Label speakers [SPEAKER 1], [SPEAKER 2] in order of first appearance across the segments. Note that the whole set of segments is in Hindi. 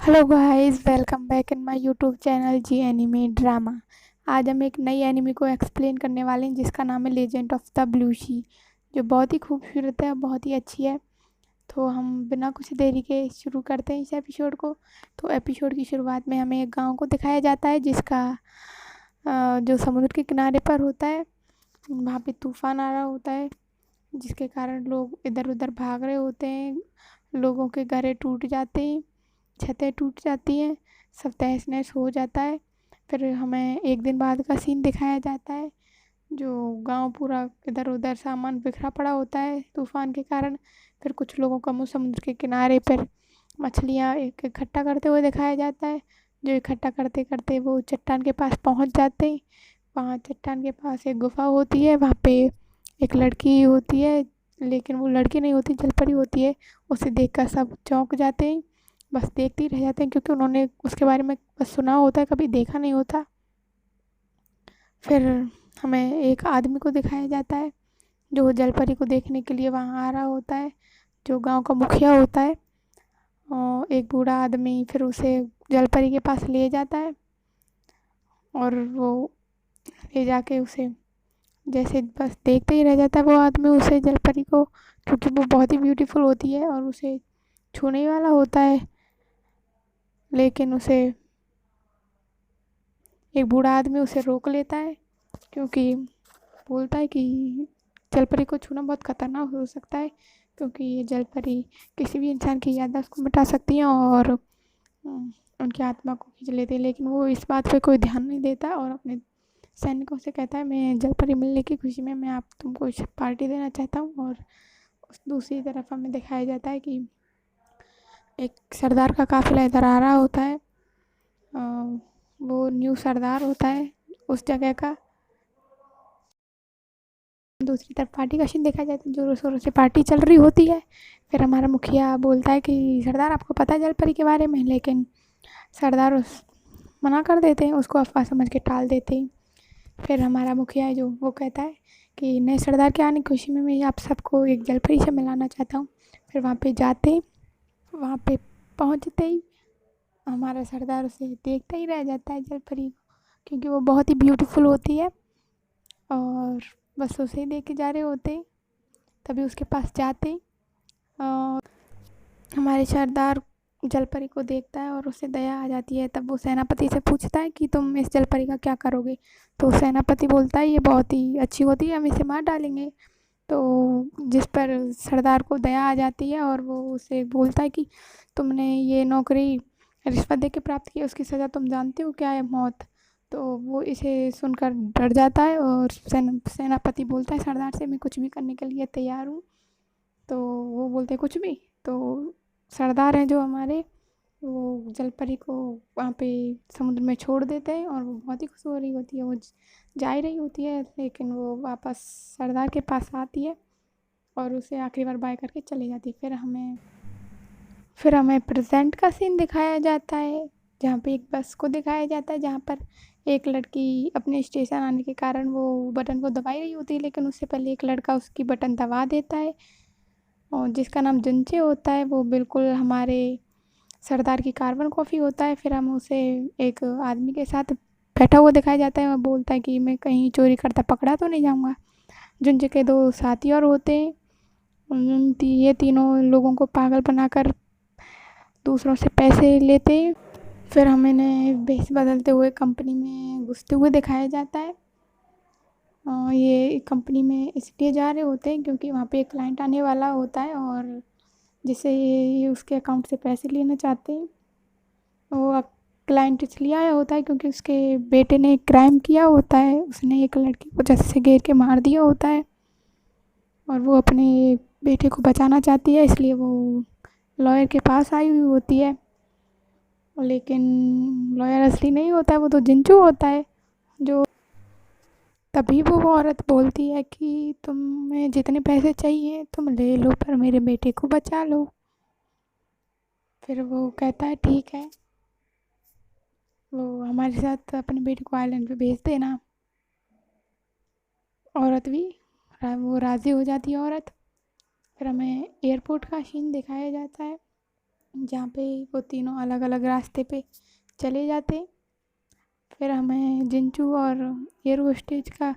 [SPEAKER 1] Hello guys, welcome back in my YouTube channel G anime drama. आज हम एक नई एनिमे को एक्सप्लेन करने वाले हैं जिसका नाम है लेजेंड ऑफ द ब्लू सी, जो बहुत ही खूबसूरत है, बहुत ही अच्छी है। तो हम बिना कुछ देरी के शुरू करते हैं इस एपिसोड को। तो एपिसोड की शुरुआत में हमें एक गांव को दिखाया जाता है जिसका जो समुद्र के किनारे पर होता है। वहाँ पे तूफान आ रहा होता है जिसके कारण लोग इधर उधर भाग रहे होते हैं। लोगों के घर टूट जाते हैं, छतें टूट जाती हैं, सब तहस नहस हो जाता है। फिर हमें एक दिन बाद का सीन दिखाया जाता है, जो गांव पूरा इधर उधर सामान बिखरा पड़ा होता है तूफान के कारण। फिर कुछ लोगों का मुँह समुद्र के किनारे पर मछलियाँ एक इकट्ठा करते हुए दिखाया जाता है। जो इकट्ठा करते करते वो चट्टान के पास पहुंच जाते हैं। वहाँ चट्टान के पास एक गुफा होती है, वहाँ पे एक लड़की होती है, लेकिन वो लड़की नहीं होती, जलपरी होती है। उसे देखकर सब चौंक जाते हैं, बस देखते ही रह जाते हैं क्योंकि उन्होंने उसके बारे में बस सुना होता है, कभी देखा नहीं होता। फिर हमें एक आदमी को दिखाया जाता है जो जलपरी को देखने के लिए वहाँ आ रहा होता है, जो गांव का मुखिया होता है। और एक बूढ़ा आदमी फिर उसे जलपरी के पास ले जाता है, और वो ले जाके उसे जैसे बस देखते ही रह जाता है वो आदमी उसे जलपरी को, क्योंकि वो बहुत ही ब्यूटीफुल होती है और उसे छूने ही वाला होता है। लेकिन उसे एक बूढ़ा आदमी उसे रोक लेता है, क्योंकि बोलता है कि जलपरी को छूना बहुत खतरनाक हो सकता है, क्योंकि ये जलपरी किसी भी इंसान की याददाश्त को मिटा सकती हैं और उनकी आत्मा को खींच लेती है। लेकिन वो इस बात पे कोई ध्यान नहीं देता और अपने सैनिकों से कहता है, मैं जलपरी मिलने की खुशी में मैं आप तुमको इस पार्टी देना चाहता हूँ। और दूसरी तरफ हमें दिखाया जाता है कि एक सरदार का काफिला इधर आ रहा होता है। वो न्यू सरदार होता है उस जगह का। दूसरी तरफ पार्टी का सीन देखा जाए तो जोरों शोरों से पार्टी चल रही होती है। फिर हमारा मुखिया बोलता है कि सरदार आपको पता है जलपरी के बारे में, लेकिन सरदार उस मना कर देते हैं, उसको अफवाह समझ के टाल देते हैं। फिर हमारा मुखिया है जो वो कहता है कि नए सरदार के आने की खुशी में मैं आप सबको एक जलपरी से मिलाना चाहता हूँ। फिर वहाँ पे जाते ही, वहाँ पे पहुँचते ही हमारा सरदार उसे देखता ही रह जाता है जलपरी को, क्योंकि वो बहुत ही ब्यूटीफुल होती है। और बस उसे ही देख के जा रहे होते, तभी उसके पास जाते और हमारे सरदार जलपरी को देखता है और उसे दया आ जाती है। तब वो सेनापति से पूछता है कि तुम इस जलपरी का क्या करोगे। तो सेनापति बोलता है ये बहुत ही अच्छी होती है, हम इसे मार डालेंगे। तो जिस पर सरदार को दया आ जाती है और वो उसे बोलता है कि तुमने ये नौकरी रिश्वत दे के प्राप्त की है, उसकी सज़ा तुम जानते हो क्या है, मौत। तो वो इसे सुनकर डर जाता है और सेनापति बोलता है सरदार से मैं कुछ भी करने के लिए तैयार हूँ। तो वो बोलते हैं कुछ भी। तो सरदार हैं जो हमारे, वो जलपरी को वहाँ पे समुद्र में छोड़ देते हैं और वो बहुत ही खुश हो रही होती है। वो जा ही रही होती है, लेकिन वो वापस सरदार के पास आती है और उसे आखिरी बार बाय करके चली जाती है। फिर हमें प्रेजेंट का सीन दिखाया जाता है, जहाँ पे एक बस को दिखाया जाता है, जहाँ पर एक लड़की अपने स्टेशन आने के कारण वो बटन को दबा ही रही होती है, लेकिन उससे पहले एक लड़का उसकी बटन दबा देता है और जिसका नाम जुंचे होता है। वो बिल्कुल हमारे सरदार की कार्बन कॉफ़ी होता है। फिर हम उसे एक आदमी के साथ बैठा हुआ दिखाया जाता है, वह बोलता है कि मैं कहीं चोरी करता पकड़ा तो नहीं जाऊँगा। जुंचे के दो साथी और होते हैं, ये तीनों लोगों को पागल बनाकर दूसरों से पैसे लेते हैं। फिर हमें भेष बदलते हुए कंपनी में घुसते हुए दिखाया जाता है। ये कंपनी में इसलिए जा रहे होते हैं क्योंकि वहाँ पे एक क्लाइंट आने वाला होता है और जिसे ये उसके अकाउंट से पैसे लेना चाहते हैं। वो क्लाइंट इसलिए आया होता है क्योंकि उसके बेटे ने एक क्राइम किया होता है, उसने एक लड़की को जैसे से घेर के मार दिया होता है और वो अपने बेटे को बचाना चाहती है, इसलिए वो लॉयर के पास आई हुई होती है। लेकिन लॉयर असली नहीं होता है, वो तो जिंचू होता है। जो तभी वो औरत बोलती है कि तुम्हें जितने पैसे चाहिए तुम ले लो, पर मेरे बेटे को बचा लो। फिर वो कहता है ठीक है, वो हमारे साथ अपने बेटे को आइलैंड पे भेज देना। औरत भी वो राज़ी हो जाती है औरत। फिर हमें एयरपोर्ट का सीन दिखाया जाता है, जहाँ पे वो तीनों अलग अलग रास्ते पे चले जाते हैं। फिर हमें जिंचू और एयर होस्टेज का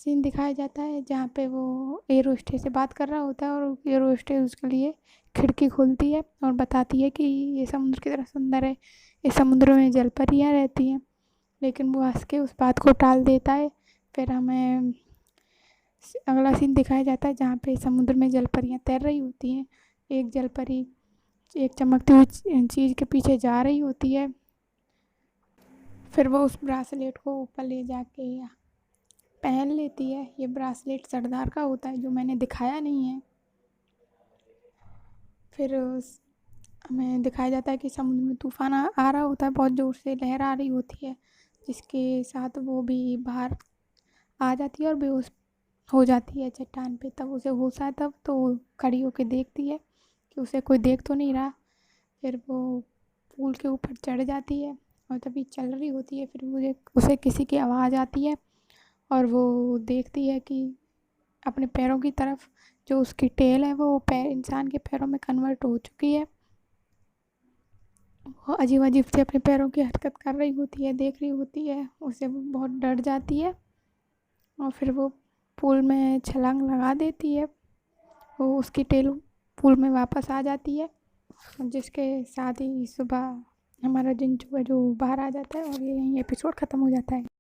[SPEAKER 1] सीन दिखाया जाता है, जहाँ पे वो एयर होस्टेज से बात कर रहा होता है और एयर होस्टेज उसके लिए खिड़की खोलती है और बताती है कि ये समुद्र की तरह सुंदर है, इस समुद्र में जलपरियाँ रहती हैं। लेकिन वो हंस के उस बात को टाल देता है। फिर हमें अगला सीन दिखाया जाता है जहाँ पे समुद्र में जलपरियाँ तैर रही होती हैं। एक जलपरी एक चमकती हुई चीज़ के पीछे जा रही होती है। फिर वो उस ब्रासलेट को ऊपर ले जाके पहन लेती है। ये ब्रासलेट सरदार का होता है, जो मैंने दिखाया नहीं है। फिर हमें दिखाया जाता है कि समुद्र में तूफान आ रहा होता है, बहुत ज़ोर से लहर आ रही होती है, जिसके साथ वो भी बाहर आ जाती है और बेहोश हो जाती है चट्टान पे। तब उसे होश आता है, तो वो खड़ी होकर देखती है कि उसे कोई देख तो नहीं रहा। फिर वो पुल के ऊपर चढ़ जाती है और तभी चल रही होती है। फिर मुझे उसे किसी की आवाज़ आती है और वो देखती है कि अपने पैरों की तरफ, जो उसकी टेल है वो पैर इंसान के पैरों में कन्वर्ट हो चुकी है। वो अजीब अजीब से अपने पैरों की हरकत कर रही होती है, देख रही होती है। उसे वो बहुत डर जाती है और फिर वो पूल में छलांग लगा देती है। वो उसकी टेल पूल में वापस आ जाती है, जिसके साथ ही सुबह हमारा जिंचू है जो बाहर आ जाता है और ये यहीं एपिसोड ख़त्म हो जाता है।